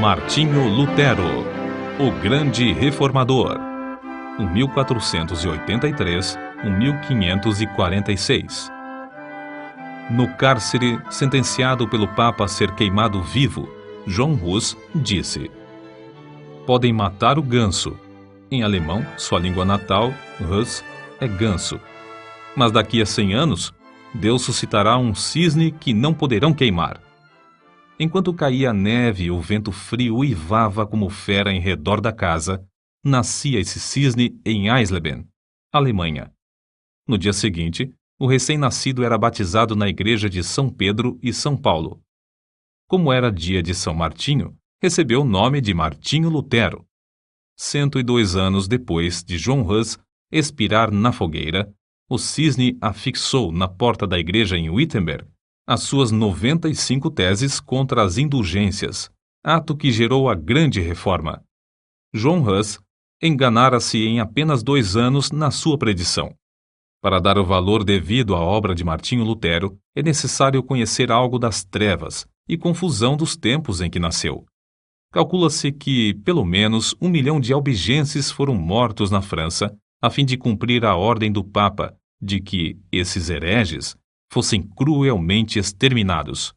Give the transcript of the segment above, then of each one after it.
Martinho Lutero, o grande reformador, 1483-1546. No cárcere, sentenciado pelo Papa a ser queimado vivo, João Hus disse: podem matar o ganso. Em alemão, sua língua natal, Hus, é ganso. Mas daqui a 100 anos, Deus suscitará um cisne que não poderão queimar. Enquanto caía a neve e o vento frio uivava como fera em redor da casa, nascia esse cisne em Eisleben, Alemanha. No dia seguinte, o recém-nascido era batizado na igreja de São Pedro e São Paulo. Como era dia de São Martinho, recebeu o nome de Martinho Lutero. 102 anos depois de João Hus expirar na fogueira, o cisne afixou na porta da igreja em Wittenberg as suas 95 teses contra as indulgências, ato que gerou a grande reforma. João Hus enganara-se em apenas 2 anos na sua predição. Para dar o valor devido à obra de Martinho Lutero, é necessário conhecer algo das trevas e confusão dos tempos em que nasceu. Calcula-se que, pelo menos, 1 milhão de albigenses foram mortos na França a fim de cumprir a ordem do Papa de que esses hereges fossem cruelmente exterminados.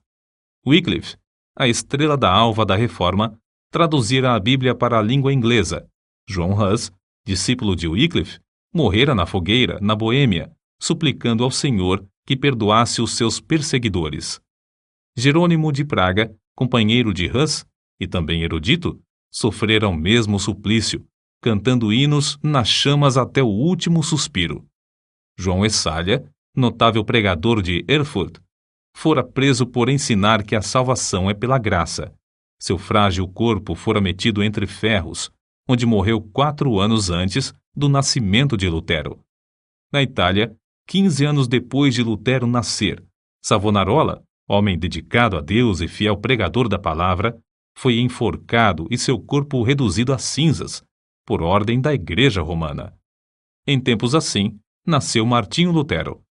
Wycliffe, a estrela da alva da Reforma, traduzira a Bíblia para a língua inglesa. João Hus, discípulo de Wycliffe, morrera na fogueira, na Boêmia, suplicando ao Senhor que perdoasse os seus perseguidores. Jerônimo de Praga, companheiro de Hus, e também erudito, sofrera o mesmo suplício, cantando hinos nas chamas até o último suspiro. João Essália, notável pregador de Erfurt, fora preso por ensinar que a salvação é pela graça. Seu frágil corpo fora metido entre ferros, onde morreu 4 anos antes do nascimento de Lutero. Na Itália, 15 anos depois de Lutero nascer, Savonarola, homem dedicado a Deus e fiel pregador da palavra, foi enforcado e seu corpo reduzido a cinzas, por ordem da Igreja Romana. Em tempos assim, nasceu Martinho Lutero.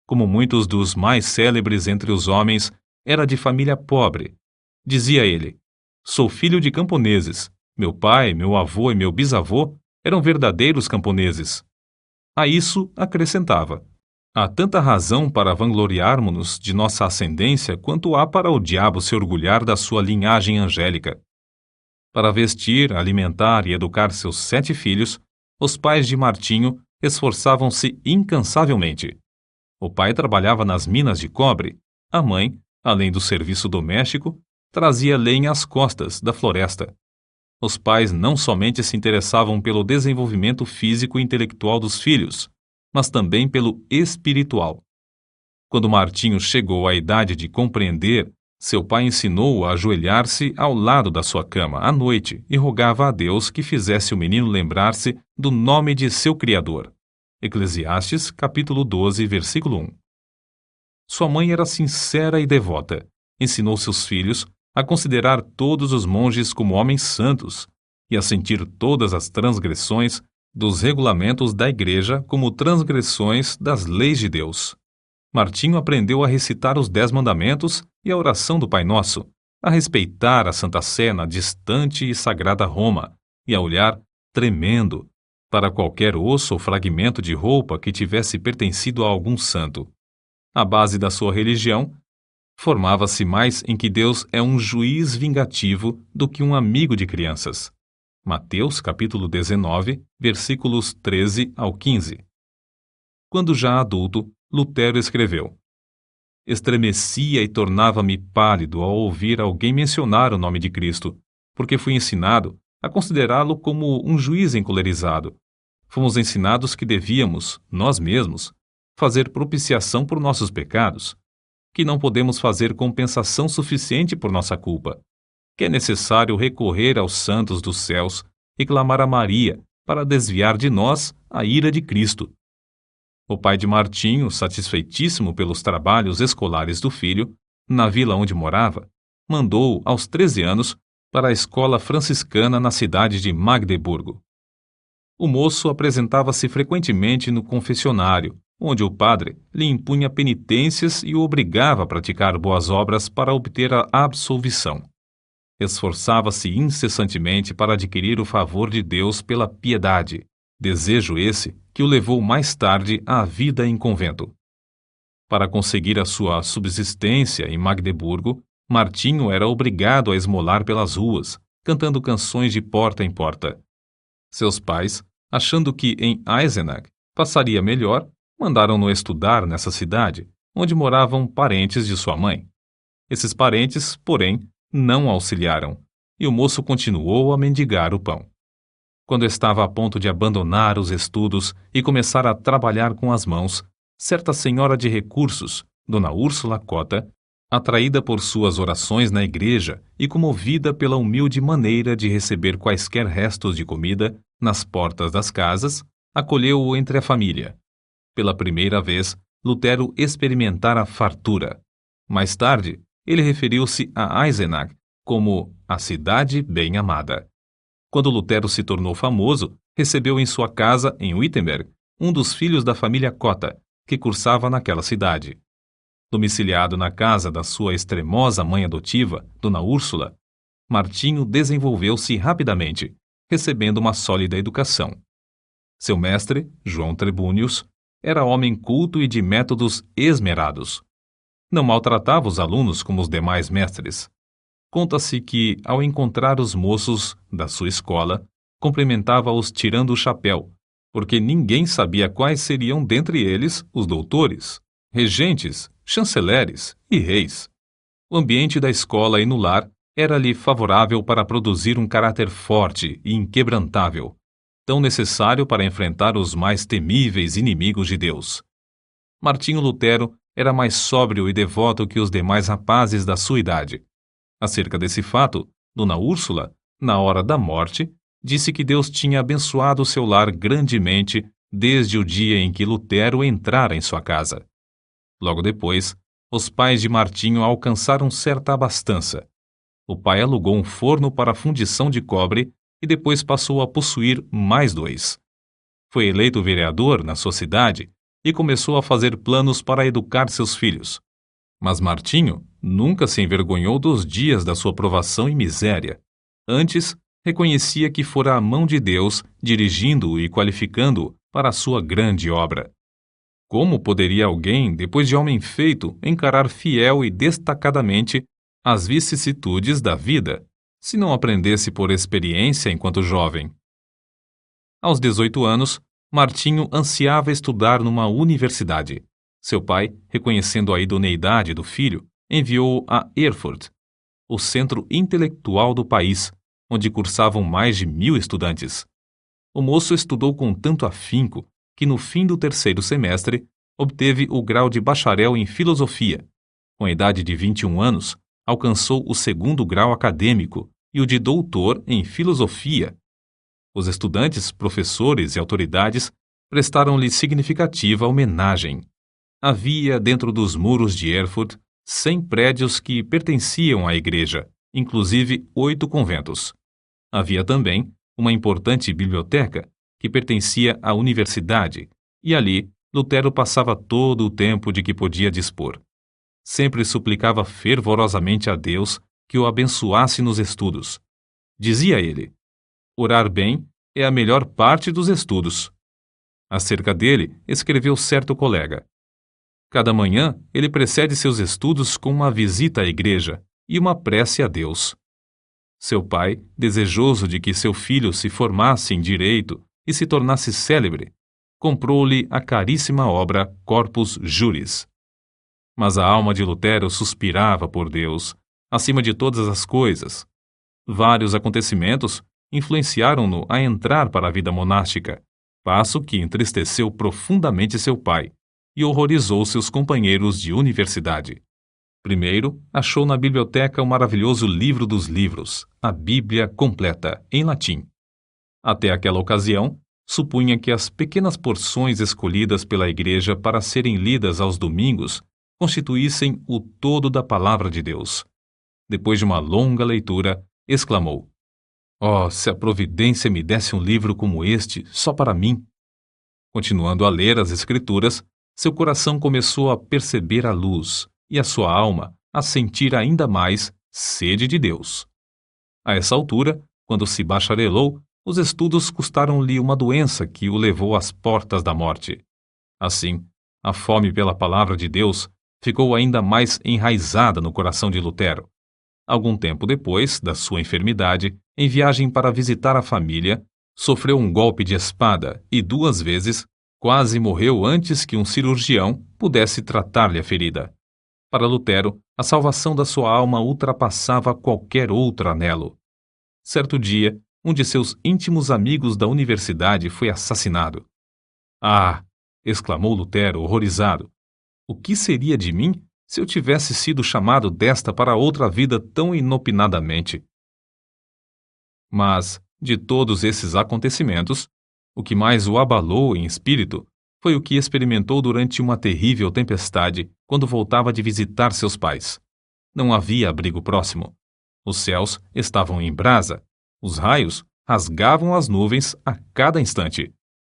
Como muitos dos mais célebres entre os homens, era de família pobre. Dizia ele: sou filho de camponeses. Meu pai, meu avô e meu bisavô eram verdadeiros camponeses. A isso acrescentava: há tanta razão para vangloriarmos-nos de nossa ascendência quanto há para o diabo se orgulhar da sua linhagem angélica. Para vestir, alimentar e educar seus 7 filhos, os pais de Martinho esforçavam-se incansavelmente. O pai trabalhava nas minas de cobre, a mãe, além do serviço doméstico, trazia lenha às costas da floresta. Os pais não somente se interessavam pelo desenvolvimento físico e intelectual dos filhos, mas também pelo espiritual. Quando Martinho chegou à idade de compreender, seu pai ensinou-o a ajoelhar-se ao lado da sua cama à noite e rogava a Deus que fizesse o menino lembrar-se do nome de seu Criador. Eclesiastes, capítulo 12, versículo 1. Sua mãe era sincera e devota. Ensinou seus filhos a considerar todos os monges como homens santos e a sentir todas as transgressões dos regulamentos da Igreja como transgressões das leis de Deus. Martinho aprendeu a recitar os 10 mandamentos e a oração do Pai Nosso, a respeitar a Santa Sé na distante e sagrada Roma e a olhar, tremendo, para qualquer osso ou fragmento de roupa que tivesse pertencido a algum santo. A base da sua religião formava-se mais em que Deus é um juiz vingativo do que um amigo de crianças. Mateus, capítulo 19, versículos 13 ao 15. Quando já adulto, Lutero escreveu: estremecia e tornava-me pálido ao ouvir alguém mencionar o nome de Cristo, porque fui ensinado a considerá-lo como um juiz encolerizado. Fomos ensinados que devíamos, nós mesmos, fazer propiciação por nossos pecados, que não podemos fazer compensação suficiente por nossa culpa, que é necessário recorrer aos santos dos céus e clamar a Maria para desviar de nós a ira de Cristo. O pai de Martinho, satisfeitíssimo pelos trabalhos escolares do filho, na vila onde morava, mandou-o, aos 13 anos, para a escola franciscana na cidade de Magdeburgo. O moço apresentava-se frequentemente no confessionário, onde o padre lhe impunha penitências e o obrigava a praticar boas obras para obter a absolvição. Esforçava-se incessantemente para adquirir o favor de Deus pela piedade, desejo esse que o levou mais tarde à vida em convento. Para conseguir a sua subsistência em Magdeburgo, Martinho era obrigado a esmolar pelas ruas, cantando canções de porta em porta. Seus pais, achando que em Eisenach passaria melhor, mandaram-no estudar nessa cidade, onde moravam parentes de sua mãe. Esses parentes, porém, não auxiliaram, e o moço continuou a mendigar o pão. Quando estava a ponto de abandonar os estudos e começar a trabalhar com as mãos, certa senhora de recursos, Dona Úrsula Cota, atraída por suas orações na igreja e comovida pela humilde maneira de receber quaisquer restos de comida nas portas das casas, acolheu-o entre a família. Pela primeira vez, Lutero experimentara fartura. Mais tarde, ele referiu-se a Eisenach como a cidade bem amada. Quando Lutero se tornou famoso, recebeu em sua casa, em Wittenberg, um dos filhos da família Cota, que cursava naquela cidade. Domiciliado na casa da sua extremosa mãe adotiva, Dona Úrsula, Martinho desenvolveu-se rapidamente, recebendo uma sólida educação. Seu mestre, João Trebúnius, era homem culto e de métodos esmerados. Não maltratava os alunos como os demais mestres. Conta-se que, ao encontrar os moços da sua escola, cumprimentava-os tirando o chapéu, porque ninguém sabia quais seriam dentre eles os doutores, regentes, chanceleres e reis. O ambiente da escola e no lar era-lhe favorável para produzir um caráter forte e inquebrantável, tão necessário para enfrentar os mais temíveis inimigos de Deus. Martinho Lutero era mais sóbrio e devoto que os demais rapazes da sua idade. Acerca desse fato, Dona Úrsula, na hora da morte, disse que Deus tinha abençoado seu lar grandemente desde o dia em que Lutero entrara em sua casa. Logo depois, os pais de Martinho alcançaram certa abastança. O pai alugou um forno para fundição de cobre e depois passou a possuir mais 2. Foi eleito vereador na sua cidade e começou a fazer planos para educar seus filhos. Mas Martinho nunca se envergonhou dos dias da sua provação e miséria. Antes, reconhecia que fora a mão de Deus dirigindo-o e qualificando-o para a sua grande obra. Como poderia alguém, depois de homem feito, encarar fiel e destacadamente as vicissitudes da vida, se não aprendesse por experiência enquanto jovem? Aos 18 anos, Martinho ansiava estudar numa universidade. Seu pai, reconhecendo a idoneidade do filho, enviou-o a Erfurt, o centro intelectual do país, onde cursavam mais de 1000 estudantes. O moço estudou com tanto afinco que, no fim do 3º semestre, obteve o grau de bacharel em filosofia. Com a idade de 21 anos, alcançou o 2º grau acadêmico e o de doutor em filosofia. Os estudantes, professores e autoridades prestaram-lhe significativa homenagem. Havia, dentro dos muros de Erfurt, 100 prédios que pertenciam à igreja, inclusive 8 conventos. Havia também uma importante biblioteca que pertencia à universidade, e ali Lutero passava todo o tempo de que podia dispor. Sempre suplicava fervorosamente a Deus que o abençoasse nos estudos. Dizia ele: orar bem é a melhor parte dos estudos. Acerca dele, escreveu certo colega: cada manhã ele precede seus estudos com uma visita à igreja e uma prece a Deus. Seu pai, desejoso de que seu filho se formasse em direito e se tornasse célebre, comprou-lhe a caríssima obra Corpus Juris. Mas a alma de Lutero suspirava por Deus, acima de todas as coisas. Vários acontecimentos influenciaram-no a entrar para a vida monástica, passo que entristeceu profundamente seu pai e horrorizou seus companheiros de universidade. Primeiro, achou na biblioteca o maravilhoso livro dos livros, a Bíblia completa, em latim. Até aquela ocasião, supunha que as pequenas porções escolhidas pela igreja para serem lidas aos domingos constituíssem o todo da palavra de Deus. Depois de uma longa leitura, exclamou: "Oh, se a providência me desse um livro como este, só para mim!" Continuando a ler as Escrituras, seu coração começou a perceber a luz e a sua alma a sentir ainda mais sede de Deus. A essa altura, quando se bacharelou, os estudos custaram-lhe uma doença que o levou às portas da morte. Assim, a fome pela palavra de Deus ficou ainda mais enraizada no coração de Lutero. Algum tempo depois da sua enfermidade, em viagem para visitar a família, sofreu um golpe de espada e 2 vezes quase morreu antes que um cirurgião pudesse tratar-lhe a ferida. Para Lutero, a salvação da sua alma ultrapassava qualquer outro anelo. Certo dia, um de seus íntimos amigos da universidade foi assassinado. Ah! Exclamou Lutero, horrorizado. O que seria de mim se eu tivesse sido chamado desta para outra vida tão inopinadamente? Mas, de todos esses acontecimentos, o que mais o abalou em espírito foi o que experimentou durante uma terrível tempestade quando voltava de visitar seus pais. Não havia abrigo próximo. Os céus estavam em brasa. Os raios rasgavam as nuvens a cada instante.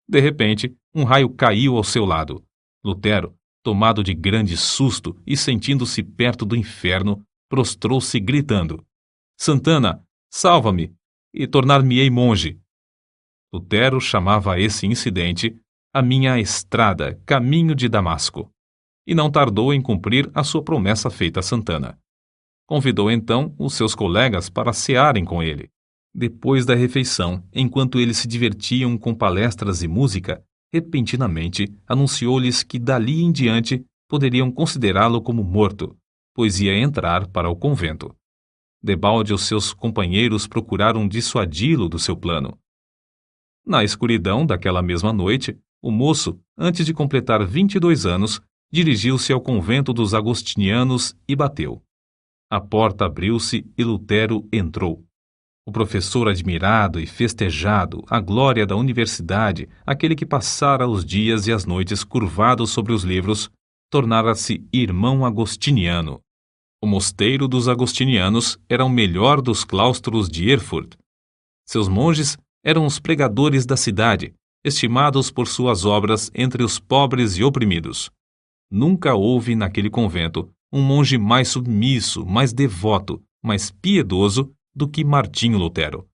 De repente, um raio caiu ao seu lado. Lutero, tomado de grande susto e sentindo-se perto do inferno, prostrou-se gritando: Santana, salva-me, e tornar-me-ei monge. Lutero chamava a esse incidente a minha estrada, caminho de Damasco, e não tardou em cumprir a sua promessa feita a Santana. Convidou então os seus colegas para cearem com ele. Depois da refeição, enquanto eles se divertiam com palestras e música, repentinamente anunciou-lhes que dali em diante poderiam considerá-lo como morto, pois ia entrar para o convento. Debalde os seus companheiros procuraram dissuadi-lo do seu plano. Na escuridão daquela mesma noite, o moço, antes de completar 22 anos, dirigiu-se ao convento dos agostinianos e bateu. A porta abriu-se e Lutero entrou. O professor admirado e festejado, a glória da universidade, aquele que passara os dias e as noites curvado sobre os livros, tornara-se irmão agostiniano. O mosteiro dos agostinianos era o melhor dos claustros de Erfurt. Seus monges eram os pregadores da cidade, estimados por suas obras entre os pobres e oprimidos. Nunca houve naquele convento um monge mais submisso, mais devoto, mais piedoso do que Martinho Lutero.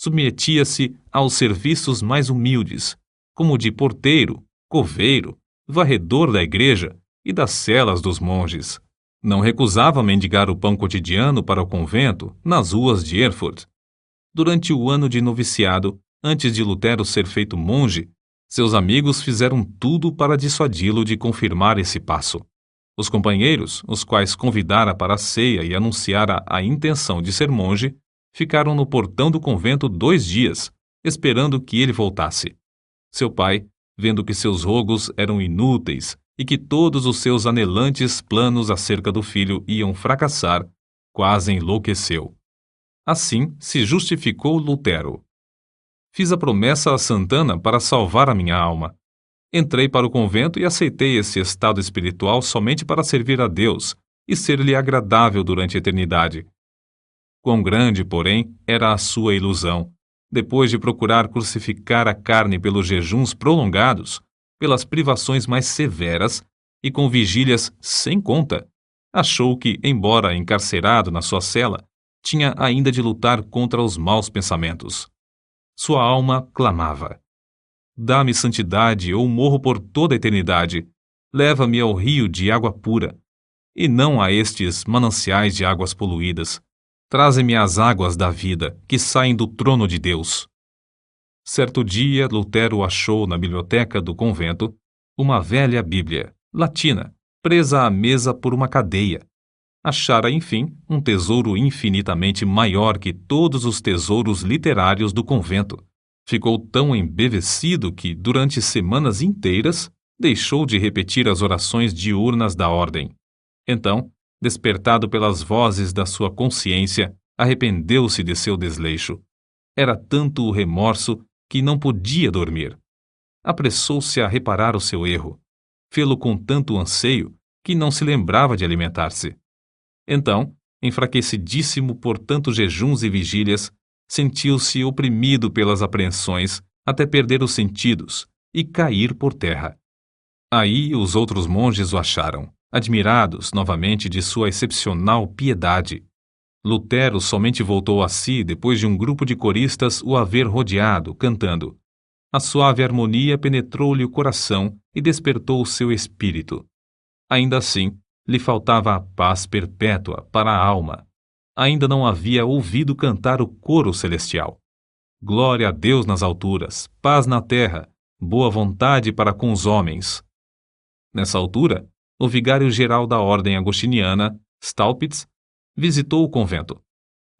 Submetia-se aos serviços mais humildes, como de porteiro, coveiro, varredor da igreja e das celas dos monges. Não recusava mendigar o pão cotidiano para o convento nas ruas de Erfurt. Durante o ano de noviciado, antes de Lutero ser feito monge, seus amigos fizeram tudo para dissuadi-lo de confirmar esse passo. Os companheiros, os quais convidara para a ceia e anunciara a intenção de ser monge, ficaram no portão do convento 2 dias, esperando que ele voltasse. Seu pai, vendo que seus rogos eram inúteis e que todos os seus anelantes planos acerca do filho iam fracassar, quase enlouqueceu. Assim se justificou Lutero. Fiz a promessa a Santana para salvar a minha alma. Entrei para o convento e aceitei esse estado espiritual somente para servir a Deus e ser-lhe agradável durante a eternidade. Quão grande, porém, era a sua ilusão, depois de procurar crucificar a carne pelos jejuns prolongados, pelas privações mais severas e com vigílias sem conta, achou que, embora encarcerado na sua cela, tinha ainda de lutar contra os maus pensamentos. Sua alma clamava: dá-me santidade ou morro por toda a eternidade. Leva-me ao rio de água pura, e não a estes mananciais de águas poluídas. Traze-me as águas da vida, que saem do trono de Deus. Certo dia, Lutero achou na biblioteca do convento uma velha Bíblia, latina, presa à mesa por uma cadeia. Achara, enfim, um tesouro infinitamente maior que todos os tesouros literários do convento. Ficou tão embevecido que, durante semanas inteiras, deixou de repetir as orações diurnas da ordem. Então, despertado pelas vozes da sua consciência, arrependeu-se de seu desleixo. Era tanto o remorso que não podia dormir. Apressou-se a reparar o seu erro. Fê-lo com tanto anseio que não se lembrava de alimentar-se. Então, enfraquecidíssimo por tantos jejuns e vigílias, sentiu-se oprimido pelas apreensões até perder os sentidos e cair por terra. Aí os outros monges o acharam, admirados novamente de sua excepcional piedade. Lutero somente voltou a si depois de um grupo de coristas o haver rodeado, cantando. A suave harmonia penetrou-lhe o coração e despertou o seu espírito. Ainda assim, lhe faltava a paz perpétua para a alma. Ainda não havia ouvido cantar o coro celestial. Glória a Deus nas alturas, paz na terra, boa vontade para com os homens. Nessa altura, o vigário-geral da ordem agostiniana, Staupitz, visitou o convento.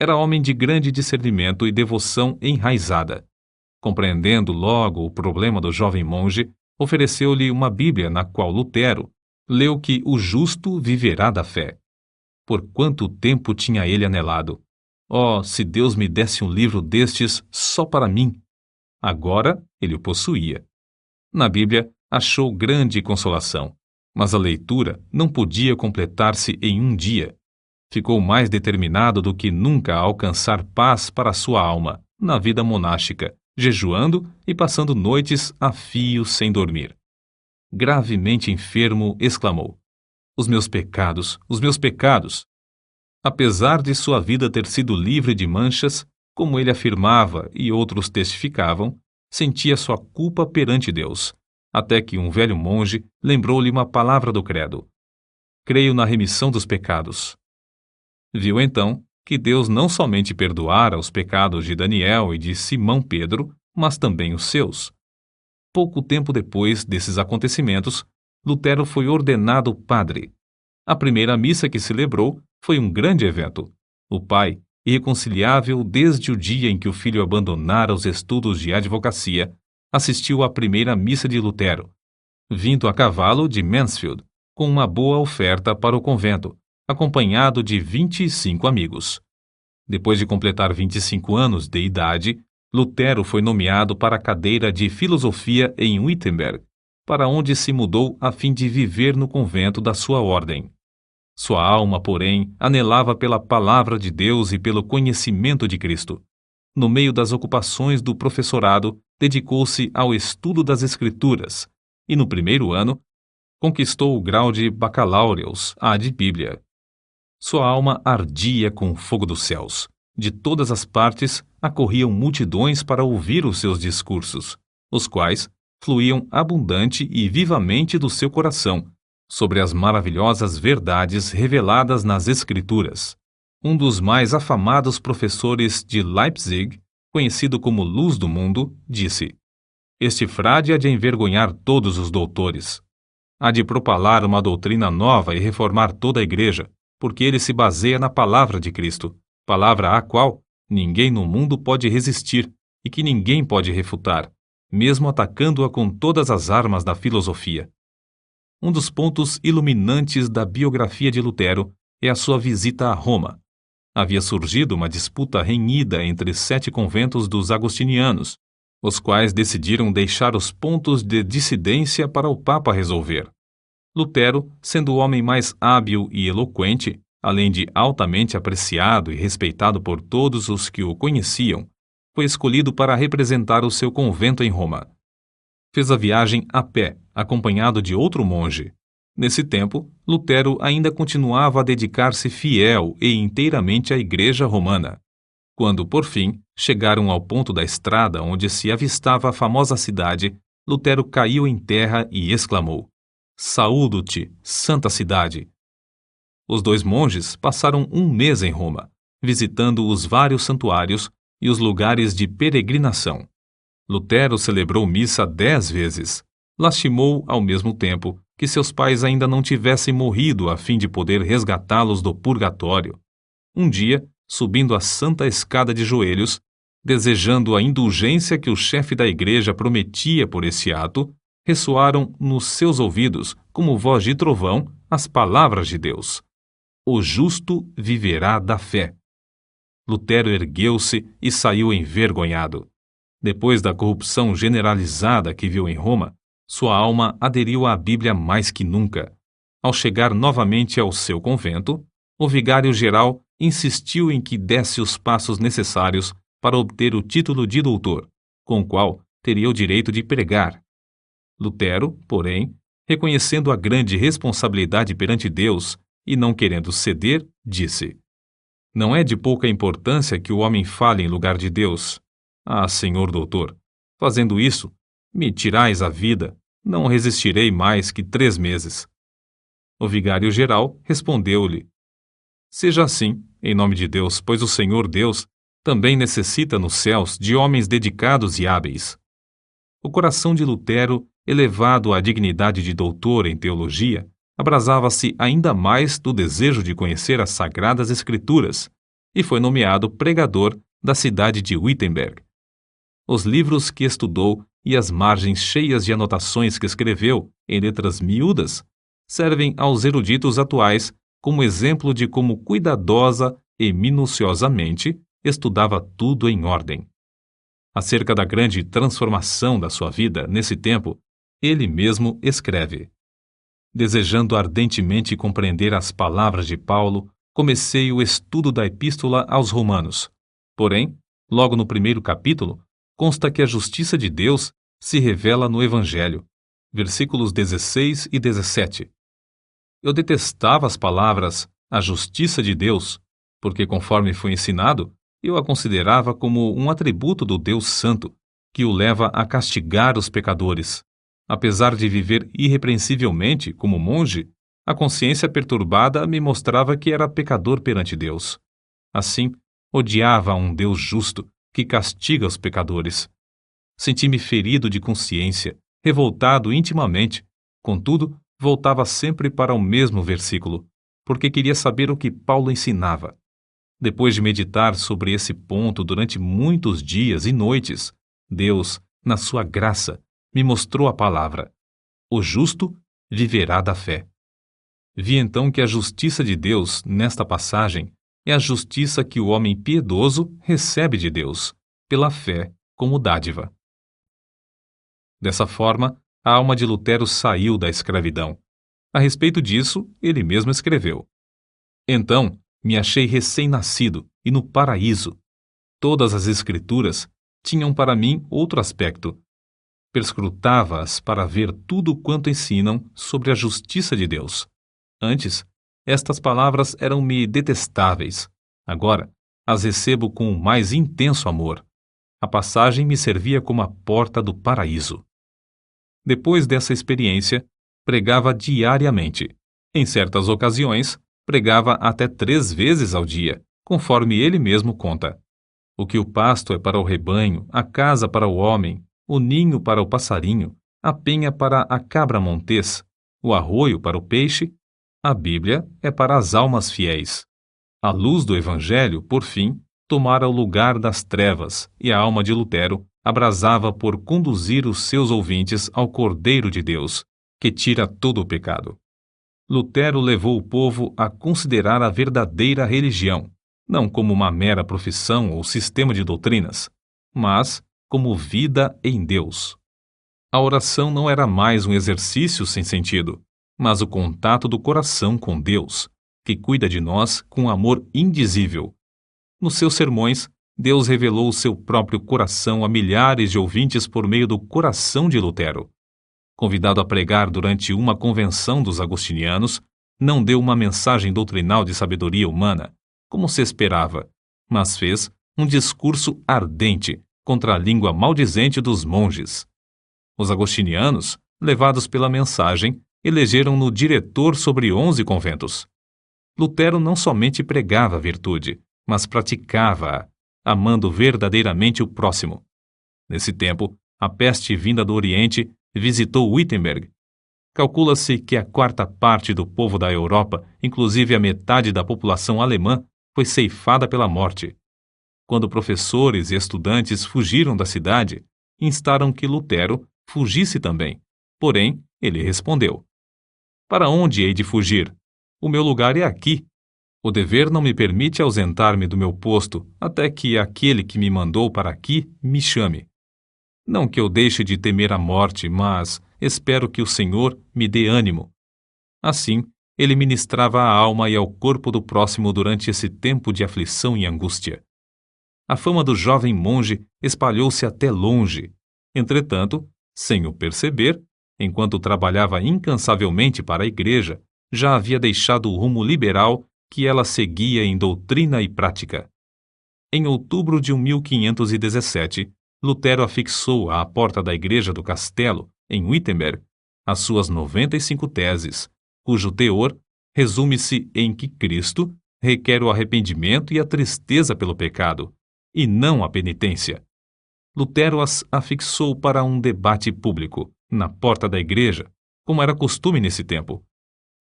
Era homem de grande discernimento e devoção enraizada. Compreendendo logo o problema do jovem monge, ofereceu-lhe uma Bíblia na qual Lutero leu que o justo viverá da fé. Por quanto tempo tinha ele anelado! Oh, se Deus me desse um livro destes só para mim! Agora ele o possuía. Na Bíblia achou grande consolação, mas a leitura não podia completar-se em um dia. Ficou mais determinado do que nunca a alcançar paz para sua alma, na vida monástica, jejuando e passando noites a fio sem dormir. Gravemente enfermo, exclamou: os meus pecados, os meus pecados! Apesar de sua vida ter sido livre de manchas, como ele afirmava e outros testificavam, sentia sua culpa perante Deus, até que um velho monge lembrou-lhe uma palavra do credo: creio na remissão dos pecados. Viu então que Deus não somente perdoara os pecados de Daniel e de Simão Pedro, mas também os seus. Pouco tempo depois desses acontecimentos, Lutero foi ordenado padre. A primeira missa que celebrou foi um grande evento. O pai, irreconciliável desde o dia em que o filho abandonara os estudos de advocacia, assistiu à primeira missa de Lutero, vindo a cavalo de Mansfield, com uma boa oferta para o convento, acompanhado de 25 amigos. Depois de completar 25 anos de idade, Lutero foi nomeado para a cadeira de filosofia em Wittenberg, para onde se mudou a fim de viver no convento da sua ordem. Sua alma, porém, anelava pela palavra de Deus e pelo conhecimento de Cristo. No meio das ocupações do professorado, dedicou-se ao estudo das Escrituras e, no primeiro ano, conquistou o grau de bacalaureus ad Bíblia. Sua alma ardia com o fogo dos céus. De todas as partes acorriam multidões para ouvir os seus discursos, os quais fluíam abundante e vivamente do seu coração, sobre as maravilhosas verdades reveladas nas Escrituras. Um dos mais afamados professores de Leipzig, conhecido como Luz do Mundo, disse: este frade há de envergonhar todos os doutores. Há de propalar uma doutrina nova e reformar toda a igreja, porque ele se baseia na palavra de Cristo, palavra à qual ninguém no mundo pode resistir e que ninguém pode refutar, mesmo atacando-a com todas as armas da filosofia. Um dos pontos iluminantes da biografia de Lutero é a sua visita a Roma. Havia surgido uma disputa renhida entre 7 conventos dos agostinianos, os quais decidiram deixar os pontos de dissidência para o Papa resolver. Lutero, sendo o homem mais hábil e eloquente, além de altamente apreciado e respeitado por todos os que o conheciam, foi escolhido para representar o seu convento em Roma. Fez a viagem a pé, acompanhado de outro monge. Nesse tempo, Lutero ainda continuava a dedicar-se fiel e inteiramente à Igreja Romana. Quando, por fim, chegaram ao ponto da estrada onde se avistava a famosa cidade, Lutero caiu em terra e exclamou: saúdo-te, santa cidade! Os 2 monges passaram um mês em Roma, visitando os vários santuários e os lugares de peregrinação. Lutero celebrou missa 10 vezes. Lastimou, ao mesmo tempo, que seus pais ainda não tivessem morrido a fim de poder resgatá-los do purgatório. Um dia, subindo a santa escada de joelhos, desejando a indulgência que o chefe da igreja prometia por esse ato, ressoaram nos seus ouvidos, como voz de trovão, as palavras de Deus: o justo viverá da fé. Lutero ergueu-se e saiu envergonhado. Depois da corrupção generalizada que viu em Roma, sua alma aderiu à Bíblia mais que nunca. Ao chegar novamente ao seu convento, o vigário-geral insistiu em que desse os passos necessários para obter o título de doutor, com o qual teria o direito de pregar. Lutero, porém, reconhecendo a grande responsabilidade perante Deus e não querendo ceder, disse: Não é de pouca importância que o homem fale em lugar de Deus. Ah, senhor doutor, fazendo isso, me tirais a vida, não resistirei mais que 3 meses. O vigário-geral respondeu-lhe: Seja assim, em nome de Deus, pois o Senhor Deus também necessita nos céus de homens dedicados e hábeis. O coração de Lutero, elevado à dignidade de doutor em teologia, abrasava-se ainda mais do desejo de conhecer as Sagradas Escrituras e foi nomeado pregador da cidade de Wittenberg. Os livros que estudou e as margens cheias de anotações que escreveu, em letras miúdas, servem aos eruditos atuais como exemplo de como cuidadosa e minuciosamente estudava tudo em ordem. Acerca da grande transformação da sua vida nesse tempo, ele mesmo escreve: Desejando ardentemente compreender as palavras de Paulo, comecei o estudo da Epístola aos Romanos. Porém, logo no primeiro capítulo, consta que a justiça de Deus se revela no Evangelho. Versículos 16 e 17. Eu detestava as palavras a justiça de Deus, porque, conforme foi ensinado, eu a considerava como um atributo do Deus Santo, que o leva a castigar os pecadores. Apesar de viver irrepreensivelmente como monge, a consciência perturbada me mostrava que era pecador perante Deus. Assim, odiava a um Deus justo que castiga os pecadores. Senti-me ferido de consciência, revoltado intimamente. Contudo, voltava sempre para o mesmo versículo, porque queria saber o que Paulo ensinava. Depois de meditar sobre esse ponto durante muitos dias e noites, Deus, na sua graça, me mostrou a palavra: o justo viverá da fé. Vi então que a justiça de Deus, nesta passagem, é a justiça que o homem piedoso recebe de Deus, pela fé como dádiva. Dessa forma, a alma de Lutero saiu da escravidão. A respeito disso, ele mesmo escreveu: Então, me achei recém-nascido e no paraíso. Todas as Escrituras tinham para mim outro aspecto. Perscrutava-as para ver tudo quanto ensinam sobre a justiça de Deus. Antes, estas palavras eram-me detestáveis. Agora, as recebo com o mais intenso amor. A passagem me servia como a porta do paraíso. Depois dessa experiência, pregava diariamente. Em certas ocasiões, pregava até 3 vezes ao dia, conforme ele mesmo conta. O que o pasto é para o rebanho, a casa para o homem, o ninho para o passarinho, a penha para a cabra montês, o arroio para o peixe, a Bíblia é para as almas fiéis. A luz do Evangelho, por fim, tomara o lugar das trevas, e a alma de Lutero abrasava por conduzir os seus ouvintes ao Cordeiro de Deus, que tira todo o pecado. Lutero levou o povo a considerar a verdadeira religião, não como uma mera profissão ou sistema de doutrinas, mas como vida em Deus. A oração não era mais um exercício sem sentido, mas o contato do coração com Deus, que cuida de nós com amor indizível. Nos seus sermões, Deus revelou o seu próprio coração a milhares de ouvintes por meio do coração de Lutero. Convidado a pregar durante uma convenção dos agostinianos, não deu uma mensagem doutrinal de sabedoria humana, como se esperava, mas fez um discurso ardente contra a língua maldizente dos monges. Os agostinianos, levados pela mensagem, elegeram-no diretor sobre 11 conventos. Lutero não somente pregava a virtude, mas praticava-a, amando verdadeiramente o próximo. Nesse tempo, a peste vinda do Oriente visitou Wittenberg. Calcula-se que a 1/4 do povo da Europa, inclusive a metade da população alemã, foi ceifada pela morte. Quando professores e estudantes fugiram da cidade, instaram que Lutero fugisse também. Porém, ele respondeu: Para onde hei de fugir? O meu lugar é aqui. O dever não me permite ausentar-me do meu posto até que aquele que me mandou para aqui me chame. Não que eu deixe de temer a morte, mas espero que o Senhor me dê ânimo. Assim, ele ministrava à alma e ao corpo do próximo durante esse tempo de aflição e angústia. A fama do jovem monge espalhou-se até longe. Entretanto, sem o perceber, enquanto trabalhava incansavelmente para a igreja, já havia deixado o rumo liberal que ela seguia em doutrina e prática. Em outubro de 1517, Lutero afixou à porta da igreja do castelo, em Wittenberg, as suas 95 teses, cujo teor resume-se em que Cristo requer o arrependimento e a tristeza pelo pecado, e não a penitência. Lutero as afixou para um debate público, na porta da igreja, como era costume nesse tempo.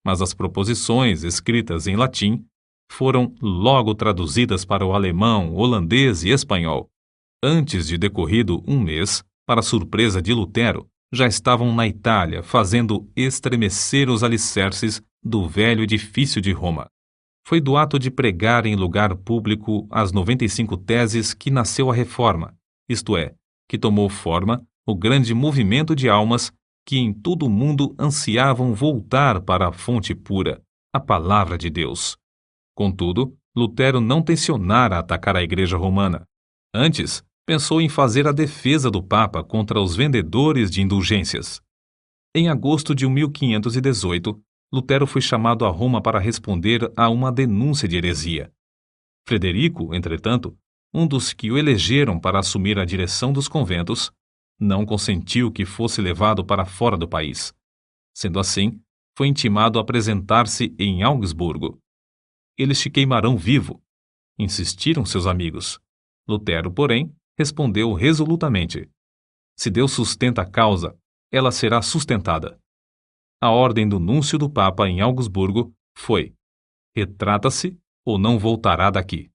Mas as proposições, escritas em latim, foram logo traduzidas para o alemão, holandês e espanhol. Antes de decorrido um mês, para surpresa de Lutero, já estavam na Itália fazendo estremecer os alicerces do velho edifício de Roma. Foi do ato de pregar em lugar público as 95 teses que nasceu a Reforma, isto é, que tomou forma o grande movimento de almas que em todo o mundo ansiavam voltar para a fonte pura, a palavra de Deus. Contudo, Lutero não tencionara atacar a Igreja Romana. Antes, pensou em fazer a defesa do Papa contra os vendedores de indulgências. Em agosto de 1518, Lutero foi chamado a Roma para responder a uma denúncia de heresia. Frederico, entretanto, um dos que o elegeram para assumir a direção dos conventos, não consentiu que fosse levado para fora do país. Sendo assim, foi intimado a apresentar-se em Augsburgo. Eles te queimarão vivo, insistiram seus amigos. Lutero, porém, respondeu resolutamente: se Deus sustenta a causa, ela será sustentada. A ordem do núncio do Papa em Augsburgo foi: retrata-se ou não voltará daqui.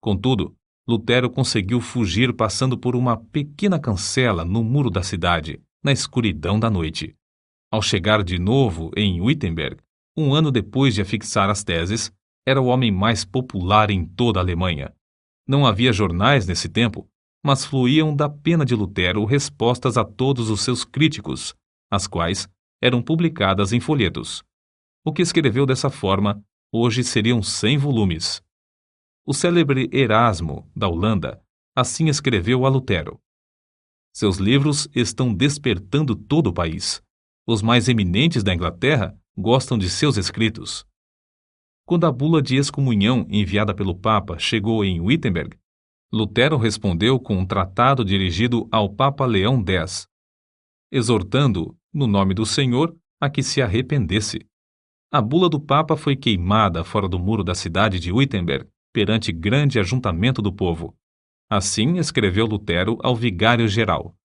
Contudo, Lutero conseguiu fugir passando por uma pequena cancela no muro da cidade, na escuridão da noite. Ao chegar de novo em Wittenberg, um ano depois de afixar as teses, era o homem mais popular em toda a Alemanha. Não havia jornais nesse tempo, mas fluíam da pena de Lutero respostas a todos os seus críticos, as quais eram publicadas em folhetos. O que escreveu dessa forma, hoje seriam 100 volumes. O célebre Erasmo, da Holanda, assim escreveu a Lutero: seus livros estão despertando todo o país. Os mais eminentes da Inglaterra gostam de seus escritos. Quando a bula de excomunhão enviada pelo Papa chegou em Wittenberg, Lutero respondeu com um tratado dirigido ao Papa Leão X, exortando-o, no nome do Senhor, a que se arrependesse. A bula do Papa foi queimada fora do muro da cidade de Wittenberg, perante grande ajuntamento do povo. Assim escreveu Lutero ao vigário-geral.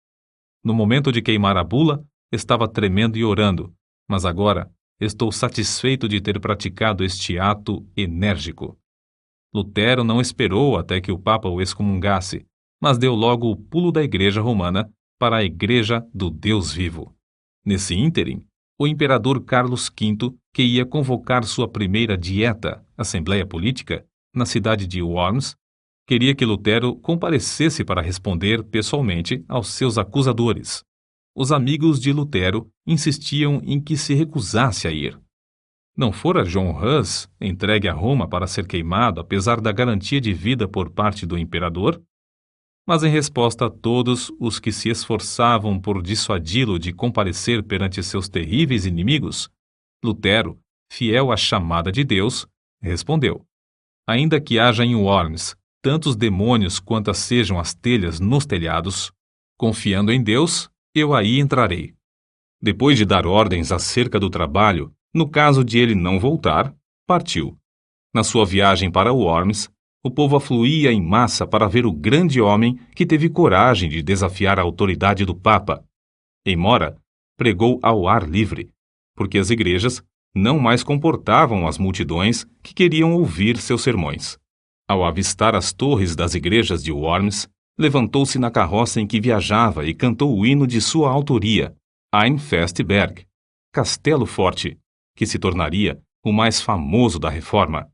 No momento de queimar a bula, estava tremendo e orando, mas agora estou satisfeito de ter praticado este ato enérgico. Lutero não esperou até que o Papa o excomungasse, mas deu logo o pulo da Igreja Romana para a Igreja do Deus vivo. Nesse ínterim, o imperador Carlos V, que ia convocar sua primeira dieta, Assembleia Política, na cidade de Worms, queria que Lutero comparecesse para responder pessoalmente aos seus acusadores. Os amigos de Lutero insistiam em que se recusasse a ir. Não fora John Hus entregue a Roma para ser queimado apesar da garantia de vida por parte do imperador? Mas em resposta a todos os que se esforçavam por dissuadi-lo de comparecer perante seus terríveis inimigos, Lutero, fiel à chamada de Deus, respondeu: ainda que haja em Worms tantos demônios quantas sejam as telhas nos telhados, confiando em Deus, eu aí entrarei. Depois de dar ordens acerca do trabalho, no caso de ele não voltar, partiu. Na sua viagem para Worms, o povo afluía em massa para ver o grande homem que teve coragem de desafiar a autoridade do Papa. Em Mora, pregou ao ar livre, porque as igrejas não mais comportavam as multidões que queriam ouvir seus sermões. Ao avistar as torres das igrejas de Worms, levantou-se na carroça em que viajava e cantou o hino de sua autoria, Ein feste Berg, Castelo Forte, que se tornaria o mais famoso da Reforma.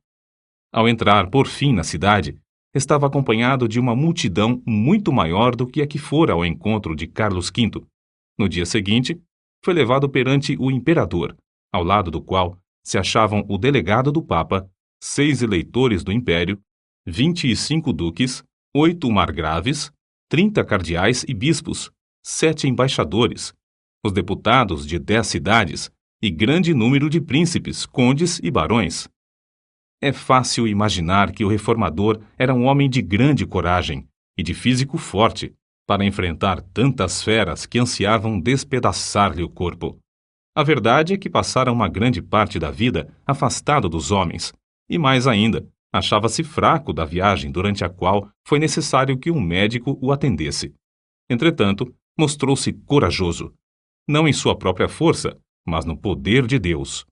Ao entrar, por fim, na cidade, estava acompanhado de uma multidão muito maior do que a que fora ao encontro de Carlos V. No dia seguinte, foi levado perante o imperador, ao lado do qual se achavam o delegado do Papa, 6 eleitores do Império, 25 duques, 8 margraves, 30 cardeais e bispos, 7 embaixadores, os deputados de 10 cidades e grande número de príncipes, condes e barões. É fácil imaginar que o reformador era um homem de grande coragem e de físico forte para enfrentar tantas feras que ansiavam despedaçar-lhe o corpo. A verdade é que passara uma grande parte da vida afastado dos homens, e mais ainda, achava-se fraco da viagem durante a qual foi necessário que um médico o atendesse. Entretanto, mostrou-se corajoso, não em sua própria força, mas no poder de Deus.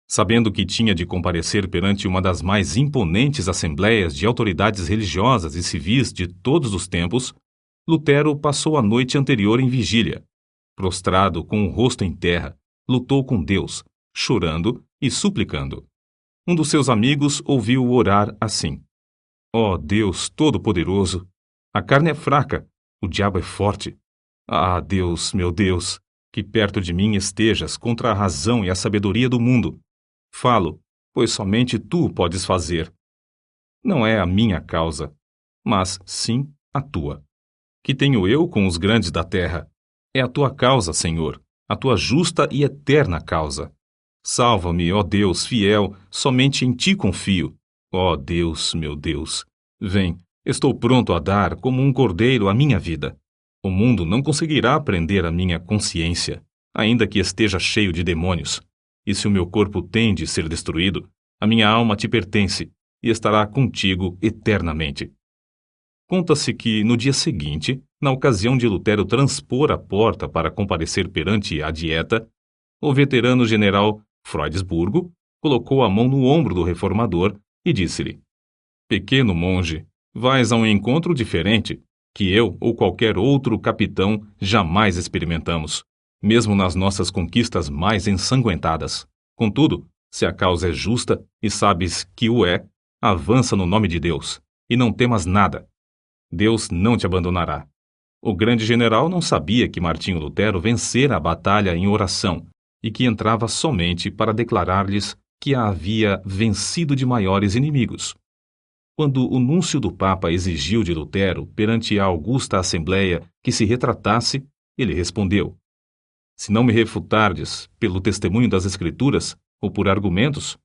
Sabendo que tinha de comparecer perante uma das mais imponentes assembleias de autoridades religiosas e civis de todos os tempos, Lutero passou a noite anterior em vigília. Prostrado com o rosto em terra, lutou com Deus, chorando e suplicando. Um dos seus amigos ouviu-o orar assim: Ó Deus Todo-Poderoso, a carne é fraca, o diabo é forte. Ah, Deus, meu Deus, que perto de mim estejas contra a razão e a sabedoria do mundo. Falo, pois somente tu podes fazer. Não é a minha causa, mas sim a tua. Que tenho eu com os grandes da terra? É a tua causa, Senhor, a tua justa e eterna causa. Salva-me, ó Deus fiel, somente em ti confio. Ó Deus, meu Deus, vem, estou pronto a dar como um cordeiro a minha vida. O mundo não conseguirá prender a minha consciência, ainda que esteja cheio de demônios. E se o meu corpo tem de ser destruído, a minha alma te pertence e estará contigo eternamente. Conta-se que, no dia seguinte, na ocasião de Lutero transpor a porta para comparecer perante a Dieta, o veterano general Freudesburgo colocou a mão no ombro do reformador e disse-lhe: Pequeno monge, vais a um encontro diferente, que eu ou qualquer outro capitão jamais experimentamos, mesmo nas nossas conquistas mais ensanguentadas. Contudo, se a causa é justa e sabes que o é, avança no nome de Deus, e não temas nada. Deus não te abandonará. O grande general não sabia que Martinho Lutero vencera a batalha em oração e que entrava somente para declarar-lhes que a havia vencido de maiores inimigos. Quando o núncio do Papa exigiu de Lutero, perante a augusta Assembleia, que se retratasse, ele respondeu: Se não me refutardes pelo testemunho das Escrituras ou por argumentos,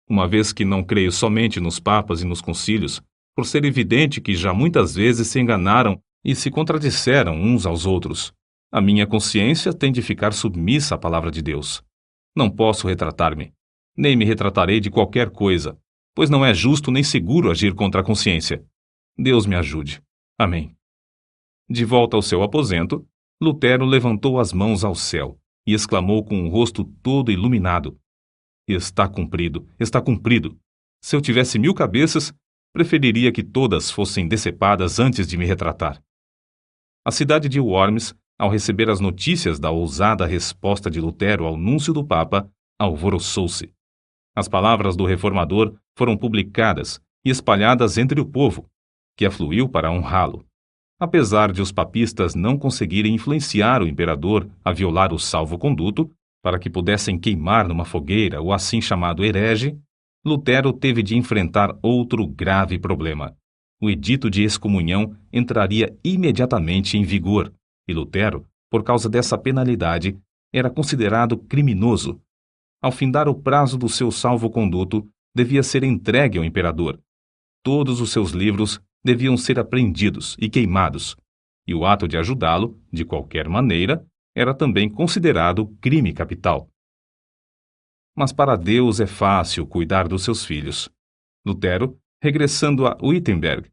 uma vez que não creio somente nos papas e nos concílios, por ser evidente que já muitas vezes se enganaram e se contradisseram uns aos outros, a minha consciência tem de ficar submissa à palavra de Deus. Não posso retratar-me, nem me retratarei de qualquer coisa, pois não é justo nem seguro agir contra a consciência. Deus me ajude. Amém. De volta ao seu aposento, Lutero levantou as mãos ao céu e exclamou com o rosto todo iluminado: Está cumprido, está cumprido. Se eu tivesse 1000 cabeças, preferiria que todas fossem decepadas antes de me retratar. A cidade de Worms, ao receber as notícias da ousada resposta de Lutero ao núncio do Papa, alvoroçou-se. As palavras do reformador foram publicadas e espalhadas entre o povo, que afluiu para honrá-lo. Apesar de os papistas não conseguirem influenciar o imperador a violar o salvo-conduto, para que pudessem queimar numa fogueira o assim chamado herege, Lutero teve de enfrentar outro grave problema. O edito de excomunhão entraria imediatamente em vigor, e Lutero, por causa dessa penalidade, era considerado criminoso. Ao findar o prazo do seu salvo-conduto, devia ser entregue ao imperador. Todos os seus livros deviam ser apreendidos e queimados, e o ato de ajudá-lo, de qualquer maneira, era também considerado crime capital. Mas para Deus é fácil cuidar dos seus filhos. Lutero, regressando a Wittenberg,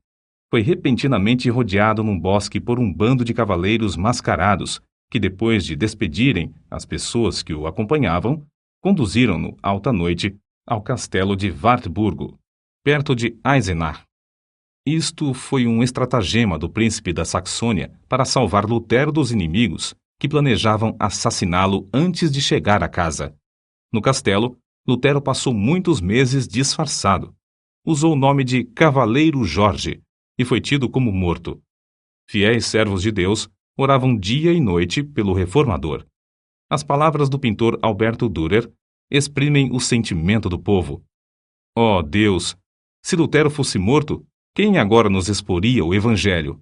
foi repentinamente rodeado num bosque por um bando de cavaleiros mascarados, que depois de despedirem as pessoas que o acompanhavam, conduziram-no, alta noite, ao castelo de Wartburgo, perto de Eisenach. Isto foi um estratagema do príncipe da Saxônia para salvar Lutero dos inimigos que planejavam assassiná-lo antes de chegar à casa. No castelo, Lutero passou muitos meses disfarçado. Usou o nome de Cavaleiro Jorge e foi tido como morto. Fiéis servos de Deus oravam dia e noite pelo reformador. As palavras do pintor Alberto Dürer exprimem o sentimento do povo. Ó Deus, se Lutero fosse morto, quem agora nos exporia o Evangelho?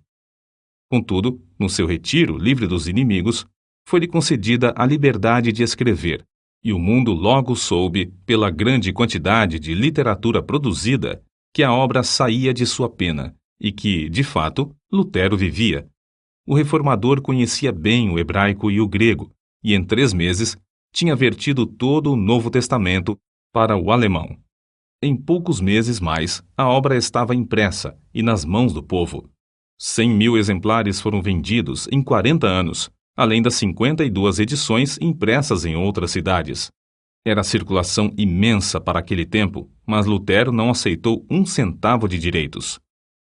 Contudo, no seu retiro livre dos inimigos, foi-lhe concedida a liberdade de escrever, E o mundo logo soube, pela grande quantidade de literatura produzida, que a obra saía de sua pena e que, de fato, Lutero vivia. O reformador conhecia bem o hebraico e o grego, e em 3 meses tinha vertido todo o Novo Testamento para o alemão. Em poucos meses mais, a obra estava impressa e nas mãos do povo. 100.000 exemplares foram vendidos em 40 anos, além das 52 edições impressas em outras cidades. Era circulação imensa para aquele tempo, mas Lutero não aceitou 1 centavo de direitos.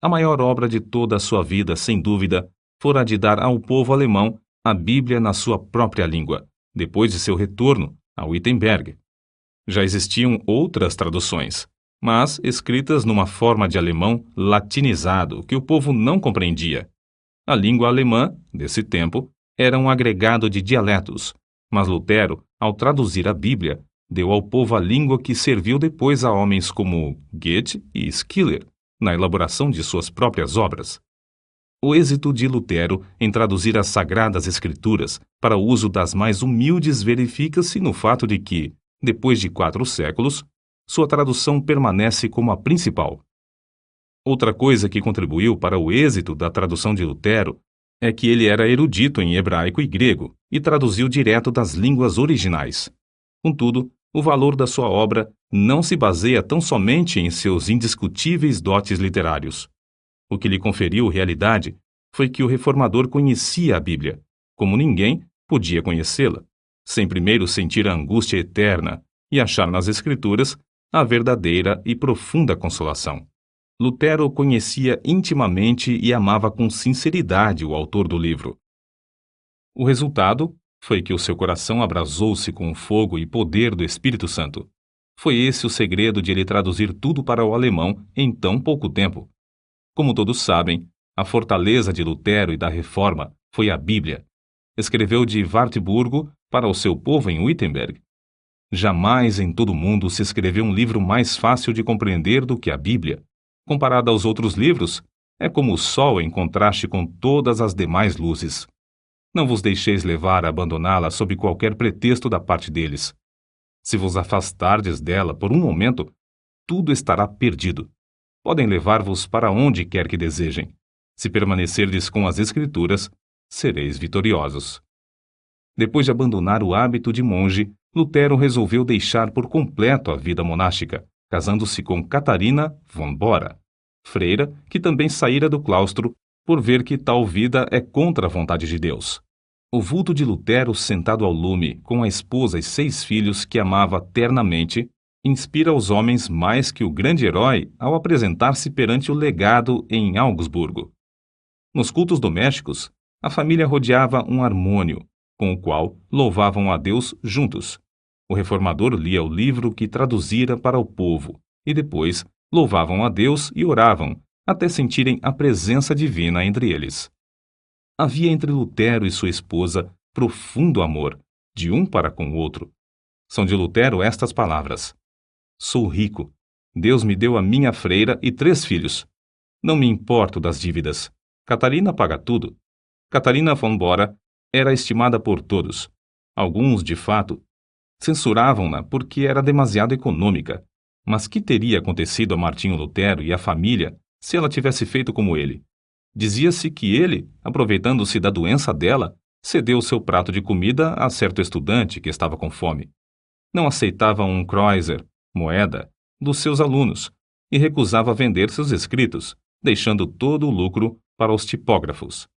A maior obra de toda a sua vida, sem dúvida, fora a de dar ao povo alemão a Bíblia na sua própria língua, depois de seu retorno a Wittenberg. Já existiam outras traduções, mas escritas numa forma de alemão latinizado que o povo não compreendia. A língua alemã, desse tempo, era um agregado de dialetos, mas Lutero, ao traduzir a Bíblia, deu ao povo a língua que serviu depois a homens como Goethe e Schiller, na elaboração de suas próprias obras. O êxito de Lutero em traduzir as Sagradas Escrituras para o uso das mais humildes verifica-se no fato de que, depois de 4 séculos, sua tradução permanece como a principal. Outra coisa que contribuiu para o êxito da tradução de Lutero é que ele era erudito em hebraico e grego e traduziu direto das línguas originais. Contudo, o valor da sua obra não se baseia tão somente em seus indiscutíveis dotes literários. O que lhe conferiu realidade foi que o reformador conhecia a Bíblia, como ninguém podia conhecê-la, sem primeiro sentir a angústia eterna e achar nas Escrituras a verdadeira e profunda consolação. Lutero conhecia intimamente e amava com sinceridade o autor do livro. O resultado foi que o seu coração abrasou-se com o fogo e poder do Espírito Santo. Foi esse o segredo de ele traduzir tudo para o alemão em tão pouco tempo. Como todos sabem, a fortaleza de Lutero e da Reforma foi a Bíblia. Escreveu de Wartburgo para o seu povo em Wittenberg. Jamais em todo o mundo se escreveu um livro mais fácil de compreender do que a Bíblia. Comparada aos outros livros, é como o sol em contraste com todas as demais luzes. Não vos deixeis levar a abandoná-la sob qualquer pretexto da parte deles. Se vos afastardes dela por um momento, tudo estará perdido. Podem levar-vos para onde quer que desejem. Se permanecerdes com as Escrituras, sereis vitoriosos. Depois de abandonar o hábito de monge, Lutero resolveu deixar por completo a vida monástica, casando-se com Catarina von Bora, freira que também saíra do claustro por ver que tal vida é contra a vontade de Deus. O vulto de Lutero sentado ao lume, com a esposa e 6 filhos que amava ternamente, inspira os homens mais que o grande herói ao apresentar-se perante o legado em Augsburgo. Nos cultos domésticos, a família rodeava um harmônio, com o qual louvavam a Deus juntos. O reformador lia o livro que traduzira para o povo, e depois louvavam a Deus e oravam, até sentirem a presença divina entre eles. Havia entre Lutero e sua esposa profundo amor, de um para com o outro. São de Lutero estas palavras: Sou rico. Deus me deu a minha freira e 3 filhos. Não me importo das dívidas. Catarina paga tudo. Catarina von Bora era estimada por todos. Alguns, de fato, censuravam-na porque era demasiado econômica. Mas que teria acontecido a Martinho Lutero e à família se ela tivesse feito como ele? Dizia-se que ele, aproveitando-se da doença dela, cedeu seu prato de comida a certo estudante que estava com fome. Não aceitava um kreuzer, moeda, dos seus alunos e recusava vender seus escritos, deixando todo o lucro para os tipógrafos.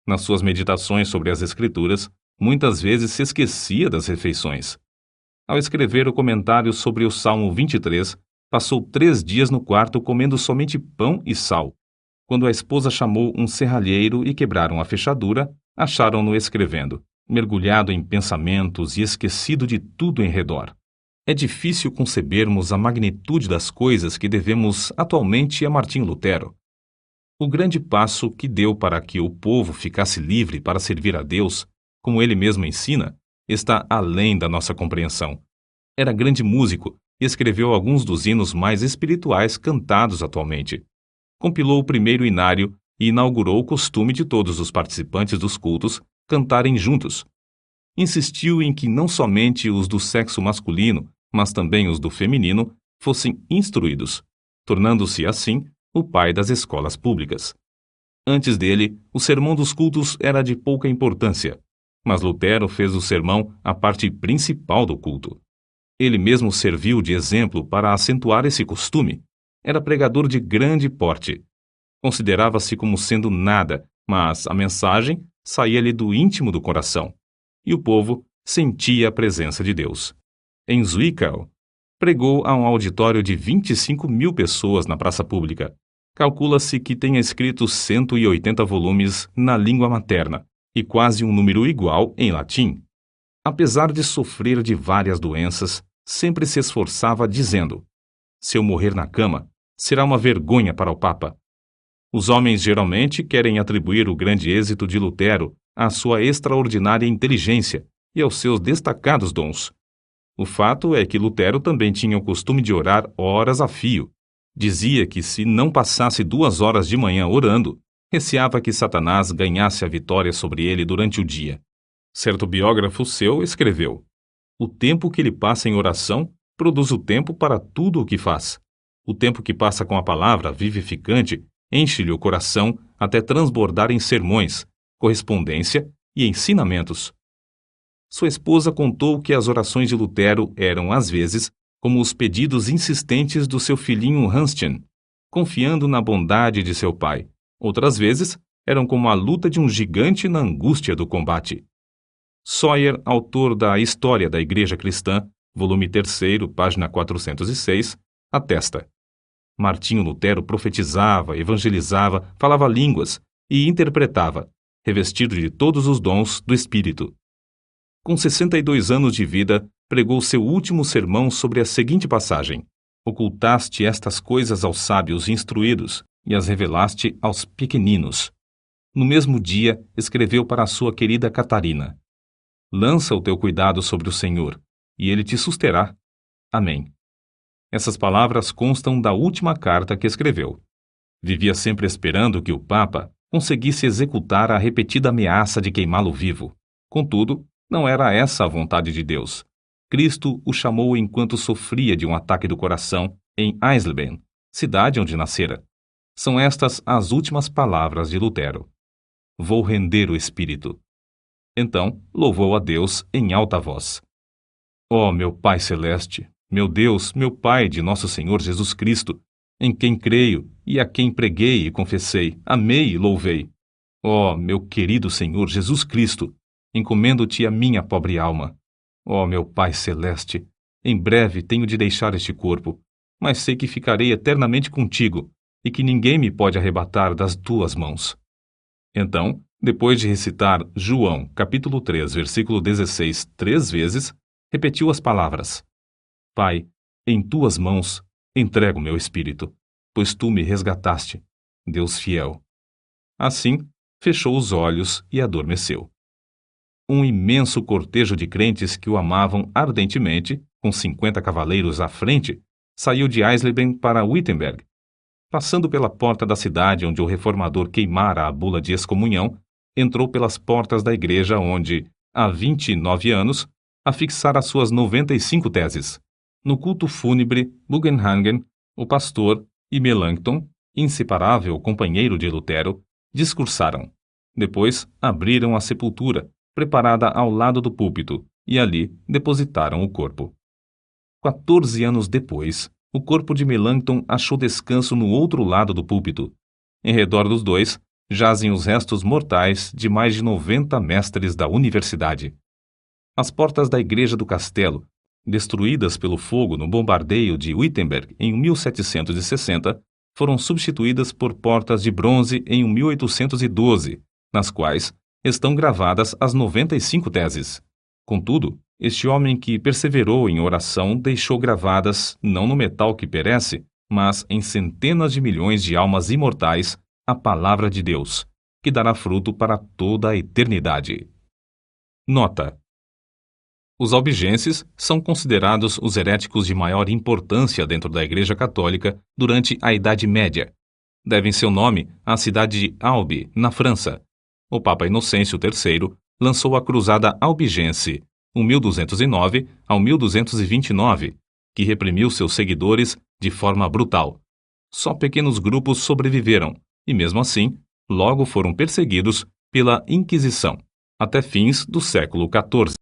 Nas suas meditações sobre as Escrituras, muitas vezes se esquecia das refeições. Ao escrever o comentário sobre o Salmo 23, passou 3 dias no quarto comendo somente pão e sal. Quando a esposa chamou um serralheiro e quebraram a fechadura, acharam-no escrevendo, mergulhado em pensamentos e esquecido de tudo em redor. É difícil concebermos a magnitude das coisas que devemos atualmente a Martinho Lutero. O grande passo que deu para que o povo ficasse livre para servir a Deus, como ele mesmo ensina, está além da nossa compreensão. Era grande músico e escreveu alguns dos hinos mais espirituais cantados atualmente. Compilou o primeiro inário e inaugurou o costume de todos os participantes dos cultos cantarem juntos. insistiu em que não somente os do sexo masculino, mas também os do feminino, fossem instruídos, tornando-se, assim, o pai das escolas públicas. Antes dele, o sermão dos cultos era de pouca importância, mas Lutero fez do sermão a parte principal do culto. Ele mesmo serviu de exemplo para acentuar esse costume. Era pregador de grande porte. Considerava-se como sendo nada, mas a mensagem saía-lhe do íntimo do coração, e o povo sentia a presença de Deus. Em Zwickau, pregou a um auditório de 25.000 pessoas na praça pública. Calcula-se que tenha escrito 180 volumes na língua materna e quase um número igual em latim. Apesar de sofrer de várias doenças, sempre se esforçava dizendo: se eu morrer na cama, será uma vergonha para o Papa. Os homens geralmente querem atribuir o grande êxito de Lutero à sua extraordinária inteligência e aos seus destacados dons. O fato é que Lutero também tinha o costume de orar horas a fio. Dizia que se não passasse 2 horas de manhã orando, receava que Satanás ganhasse a vitória sobre ele durante o dia. Certo biógrafo seu escreveu: o tempo que ele passa em oração produz o tempo para tudo o que faz. O tempo que passa com a palavra vivificante enche-lhe o coração até transbordar em sermões, correspondência e ensinamentos. Sua esposa contou que as orações de Lutero eram, às vezes, como os pedidos insistentes do seu filhinho Hanschen, confiando na bondade de seu pai. Outras vezes, eram como a luta de um gigante na angústia do combate. Sawyer, autor da História da Igreja Cristã, volume 3, página 406, atesta: Martinho Lutero profetizava, evangelizava, falava línguas e interpretava, revestido de todos os dons do Espírito. Com 62 anos de vida, pregou seu último sermão sobre a seguinte passagem: ocultaste estas coisas aos sábios instruídos e as revelaste aos pequeninos. No mesmo dia, escreveu para a sua querida Catarina: lança o teu cuidado sobre o Senhor, e ele te susterá. Amém. Essas palavras constam da última carta que escreveu. Vivia sempre esperando que o Papa conseguisse executar a repetida ameaça de queimá-lo vivo. Contudo, não era essa a vontade de Deus. Cristo o chamou enquanto sofria de um ataque do coração em Eisleben, cidade onde nascera. São estas as últimas palavras de Lutero: vou render o espírito. Então, louvou a Deus em alta voz: ó meu Pai Celeste, meu Deus, meu Pai de nosso Senhor Jesus Cristo, em quem creio e a quem preguei e confessei, amei e louvei. Ó meu querido Senhor Jesus Cristo, encomendo-te a minha pobre alma. Ó meu Pai Celeste, em breve tenho de deixar este corpo, mas sei que ficarei eternamente contigo e que ninguém me pode arrebatar das tuas mãos. Então, depois de recitar João, capítulo 3, versículo 16, 3 vezes, repetiu as palavras: Pai, em tuas mãos entrego meu espírito, pois tu me resgataste, Deus fiel. Assim, fechou os olhos e adormeceu. Um imenso cortejo de crentes que o amavam ardentemente, com 50 cavaleiros à frente, saiu de Eisleben para Wittenberg. Passando pela porta da cidade onde o reformador queimara a bula de excomunhão, entrou pelas portas da igreja onde, há 29 anos, afixara suas 95 teses. No culto fúnebre, Bugenhagen, o pastor, e Melanchthon, inseparável companheiro de Lutero, discursaram. Depois, abriram a sepultura, preparada ao lado do púlpito, e ali depositaram o corpo. 14 anos depois, o corpo de Melanchthon achou descanso no outro lado do púlpito. Em redor dos dois, jazem os restos mortais de mais de 90 mestres da universidade. As portas da igreja do castelo, destruídas pelo fogo no bombardeio de Wittenberg em 1760, foram substituídas por portas de bronze em 1812, nas quais estão gravadas as 95 teses. Contudo, este homem que perseverou em oração deixou gravadas, não no metal que perece, mas em centenas de milhões de almas imortais, a palavra de Deus, que dará fruto para toda a eternidade. Nota: os albigenses são considerados os heréticos de maior importância dentro da Igreja Católica durante a Idade Média. Devem seu nome à cidade de Albi, na França. O Papa Inocêncio III lançou a Cruzada Albigense, 1209 ao 1229, que reprimiu seus seguidores de forma brutal. Só pequenos grupos sobreviveram e, mesmo assim, logo foram perseguidos pela Inquisição, até fins do século XIV.